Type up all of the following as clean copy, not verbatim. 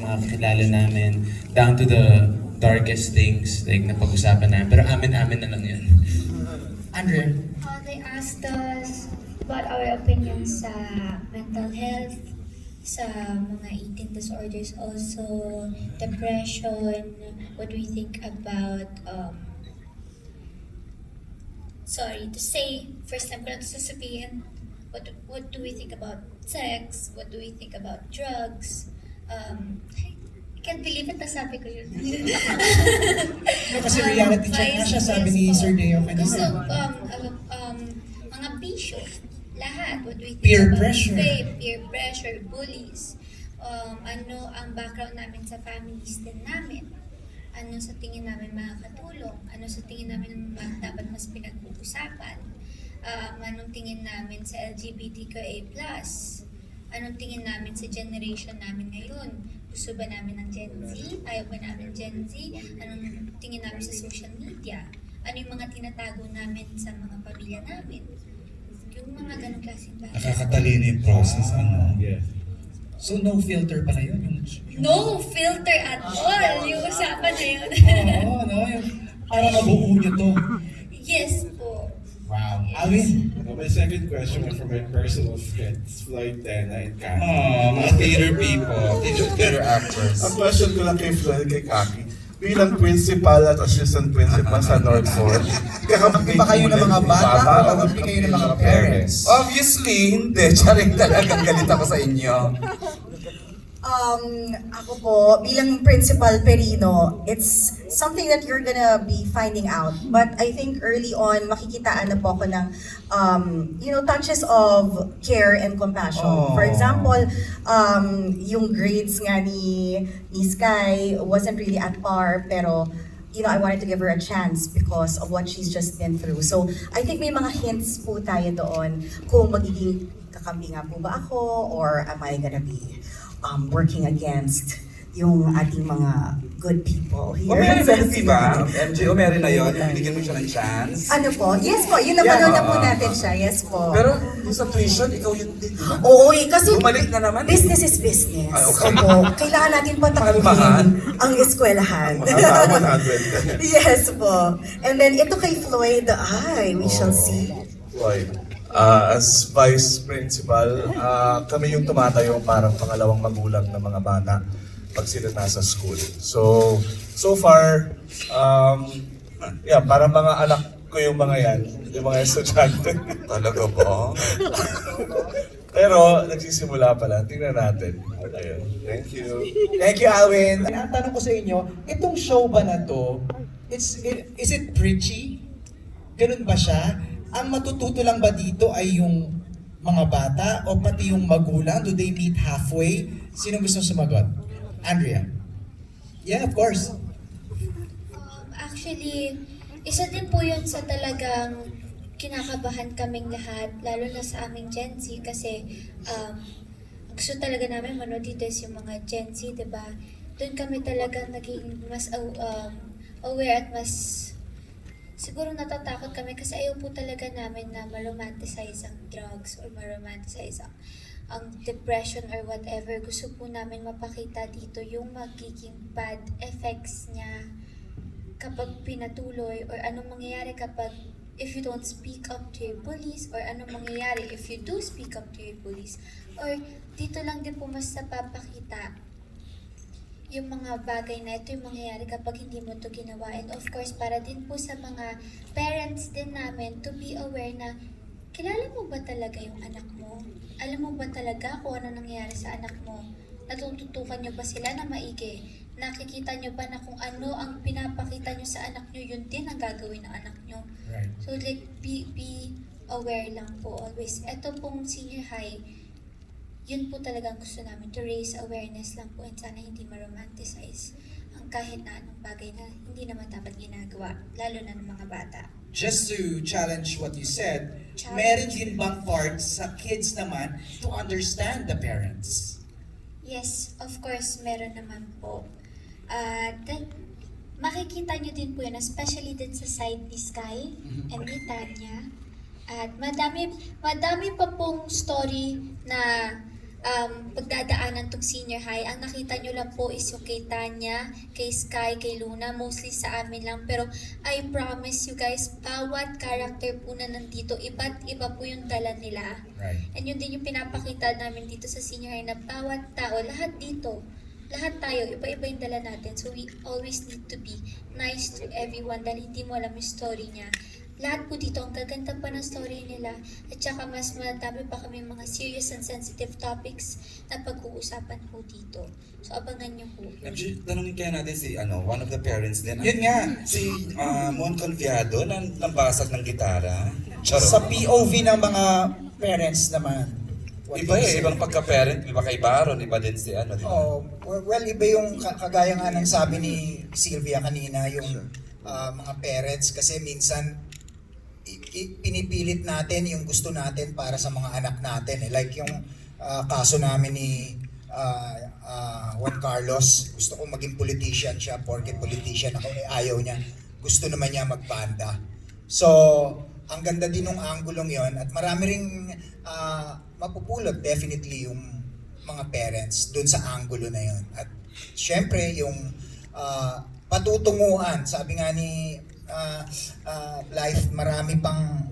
mga kakilala namin, down to the darkest things, like napag-usapan namin. Pero amin-amin na lang yun. Andrea? They asked us about our opinions sa mental health, sa mga eating disorders also, depression, what do we think about, sorry to say, first time ko na ito sasabihin, what do we think about sex, what do we think about drugs, I can't believe it, nasabi ko yun. No, kasi reality check na siya, sabi ni Sir Deo kanina. Gusto, mga bisyo, lahat. What do we think Peer about pressure. faith, peer pressure, bullies. Ano ang background namin sa families din namin. Ano sa tingin namin makakatulong. Ano sa tingin namin dapat mas pinag-uusapan. Anong tingin namin sa LGBTQA+. Anong tingin namin sa generation namin ngayon? Gusto ba namin ng Gen Z? Ayaw ba namin Gen Z? Anong tingin namin sa social media? Ano yung mga tinatago namin sa mga pamilya namin? Yung mga ganong klaseng bagay. Nakakatalino yung process, ano? So no filter pala yun? No filter at all! Yung usapan na yun. Oo, no? Yung, para mabuo nyo to. Yes po. Wow. Alvin? My second question is from my personal friends, Floyd, Tena, and Kaki. Mga theater people, theater actors. Ang question ko lang kay Floyd, kay Kaki, bilang principal at assistant principal sa Northford, Kakampi ba kayo ng mga bata o kakampi kayo ng mga parents? Obviously, hindi. Charing talagang galit ako sa inyo. Ako po, bilang Principal Perino, it's something that you're gonna be finding out. But I think early on, makikitaan na po ako ng, touches of care and compassion. Oh. For example, yung grades nga ni Sky wasn't really at par, pero I wanted to give her a chance because of what she's just been through. So, I think may mga hints po tayo doon kung magiging kakampi nga po ba ako or am I gonna be working against yung ating mga good people here. O meron na yun, diba? MJ, o meron na yun. Binigyan mo siya ng chance. Ano po? Yes po, yun napanood na po natin siya. Yes po. Pero kung sa tuition, ikaw yun din, diba? Oo, kasi Bumalik na naman. business is business. Ay, okay. Opo, kailangan natin Mahal-mahal. patakbuhin ang eskwelahan. Tama 100. Yes po. And then ito kay Floyd, we shall see. Floyd. As Vice Principal, kami yung tumatayo parang pangalawang magulang ng mga bata pag sila nasa school. So far, parang mga anak ko yung mga yan, yung mga estudyante. Talaga ba? Pero nagsisimula pa lang, tingnan natin. Ayun. Thank you. Thank you, Alvin. Ang tanong ko sa inyo, itong show ba na to, is it preachy? Ganun ba siya? Ang matututo lang ba dito ay yung mga bata o pati yung magulang? Do they meet halfway? Sino gusto sumagot? Andrea? Yeah, of course. Actually, isa din po yun sa talagang kinakabahan kaming lahat, lalo na sa aming Gen Z kasi gusto talaga namin manood dito yung mga Gen Z, diba? Doon kami talaga naging mas aware at mas siguro natatakot kami kasi ayaw po talaga namin na ma-romanticize ang drugs or ma-romanticize ang depression or whatever. Gusto po namin mapakita dito yung magiging bad effects niya kapag pinatuloy or anong mangyayari kapag if you don't speak up to your bullies or anong mangyayari if you do speak up to your bullies. Or dito lang din po mas napapakita yung mga bagay na ito yung mangyayari kapag hindi mo to ginawa. And of course, para din po sa mga parents din namin to be aware na kilala mo ba talaga yung anak mo? Alam mo ba talaga kung ano nangyayari sa anak mo? Natututukan nyo ba sila na maigi? Nakikita nyo ba na kung ano ang pinapakita nyo sa anak nyo, yun din ang gagawin ng anak nyo? Right. So like, be aware lang po always. Ito pong senior high, yun po talagang gusto namin, to raise awareness lang po and sana hindi ma-romanticize ang kahit na anong bagay na hindi naman dapat ginagawa, lalo na ng mga bata. Just to challenge what you said, Challenge. meron din bang part sa kids naman to understand the parents? Yes, of course, meron naman po. Then, makikita nyo din po yun, especially din sa side ni Sky and ni Tanya. At madami pa pong story na pagdadaanan tong senior high. Ang nakita nyo lang po is yung kay Tanya, kay Sky, kay Luna, mostly sa amin lang. Pero I promise you guys, bawat character po na nandito, iba't iba po yung dala nila. Right. And yun din yung pinapakita namin dito sa senior high na bawat tao, lahat dito, lahat tayo, iba-iba yung dala natin. So we always need to be nice to everyone dahil hindi mo alam yung story niya. Lahat po dito, ang gaganda pa ng story nila. At saka mas madami pa kami mga serious and sensitive topics na pag-uusapan po dito. So abangan nyo po. MJ, tanongin kaya natin si one of the parents din. Yun nga. Si Mon Confiado, nambasag ng gitara. Charot. Sa POV ng mga parents naman. what Iba do you say? ibang pagka-parent, iba kay Baron, iba din si di ba? Oh, well, iba yung kagaya nga ng sabi ni Sylvia kanina, yung mga parents, kasi minsan pinipilit natin yung gusto natin para sa mga anak natin. Like yung kaso namin ni Juan Carlos, gusto kong maging politician siya, porque politician ako, ayaw niya. Gusto naman niya magbanda. So, ang ganda din ng anggulong yon, at marami ring mapupulot definitely yung mga parents dun sa anggulo na yon. At syempre yung patutunguhan, sabi nga ni Life, marami pang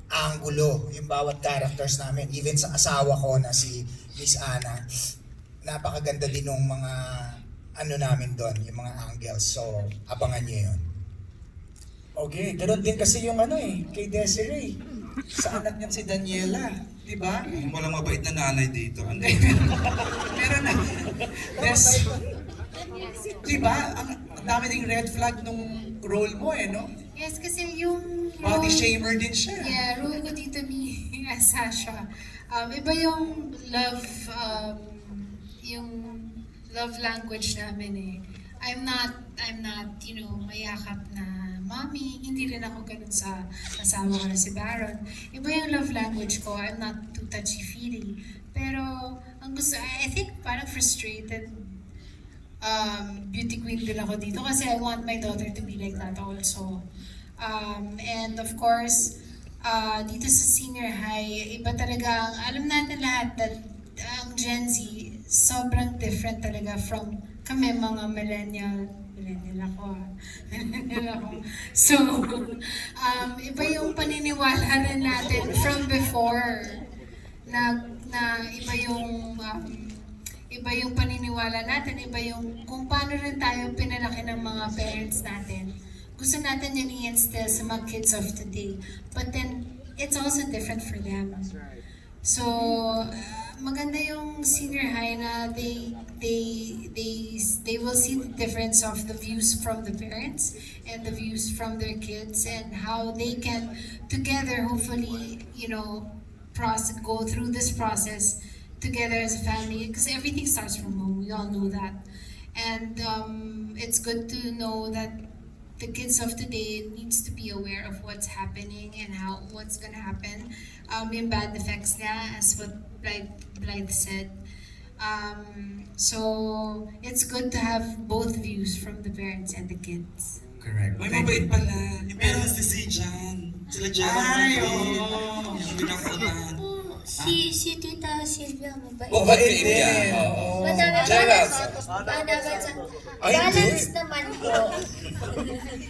anggulo yung bawat characters namin. Even sa asawa ko na si Miss Ana, napakaganda din ng mga namin doon, yung mga angles. So, abangan niyo yun. Okay, ganoon din kasi yung kay Desiree. Sa anak niyang si Daniela, di ba? Walang mabait na nanay dito. Meron na. Di ba? Ang dami ding red flag nung role mo no? Yes, kasi yung Body role- shamer din siya. Yeah, role ko dito ni Sasha. Iba yung love language namin eh. I'm not, mayakap na mommy. Hindi rin ako ganun sa asawa ko na si Baron. Iba yung love language ko. I'm not too touchy-feely. Pero, ang gusto, I think parang frustrated beauty queen din ako dito kasi I want my daughter to be like that also. And of course, dito sa senior high, iba talaga, alam natin lahat that ang Gen Z, sobrang different talaga from kami mga millennial ako. So, iba yung paniniwala rin natin from before na iba yung paniniwala natin, iba yung kung paano rin tayo pinalaki ng mga parents natin. Gusto natin yun i-instill sa mga kids of today. But then, it's also different for them. So, maganda yung senior high na they will see the difference of the views from the parents and the views from their kids and how they can together hopefully, go through this process together as a family, because everything starts from home. We all know that. And it's good to know that the kids of today needs to be aware of what's happening and what's gonna happen. Yung bad effects niya, as what Blythe said. So it's good to have both views from the parents and the kids. Correct. May mabait pala. Yung parents ni si Jan. Sila Jan. Ay, oo. Yung pinakunan. Si Tita Sylvia, mabait. Mabait din. Gerald. Balance naman po.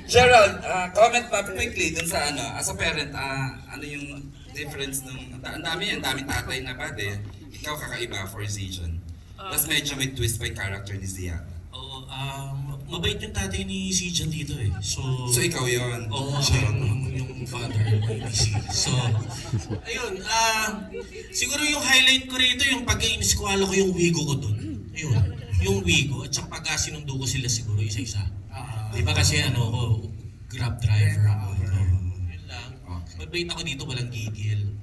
Gerald, comment pa quickly dun sa as a parent, ano yung difference nung, ang dami tatay na pade, ikaw kakaiba for Zijan. Tapos medyo may twist pa yung character ni Zia. Oo, mabait yung tatay ni Zijan dito eh. So ikaw yun? Oo, siya yung father ni si. So, ayun, siguro yung highlight ko rito, yung pag-iniskwala ko yung wigo ko dun. Ayun, yung wigo, at saka pag sinundo ko sila siguro isa-isa. Di ba kasi ko, grab driver ako. Yun lang. Mabait ako dito, walang gigil.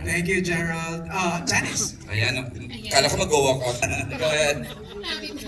Thank you, Gerald. Janice. Ayan, kala ko mag-walk out. Go ahead.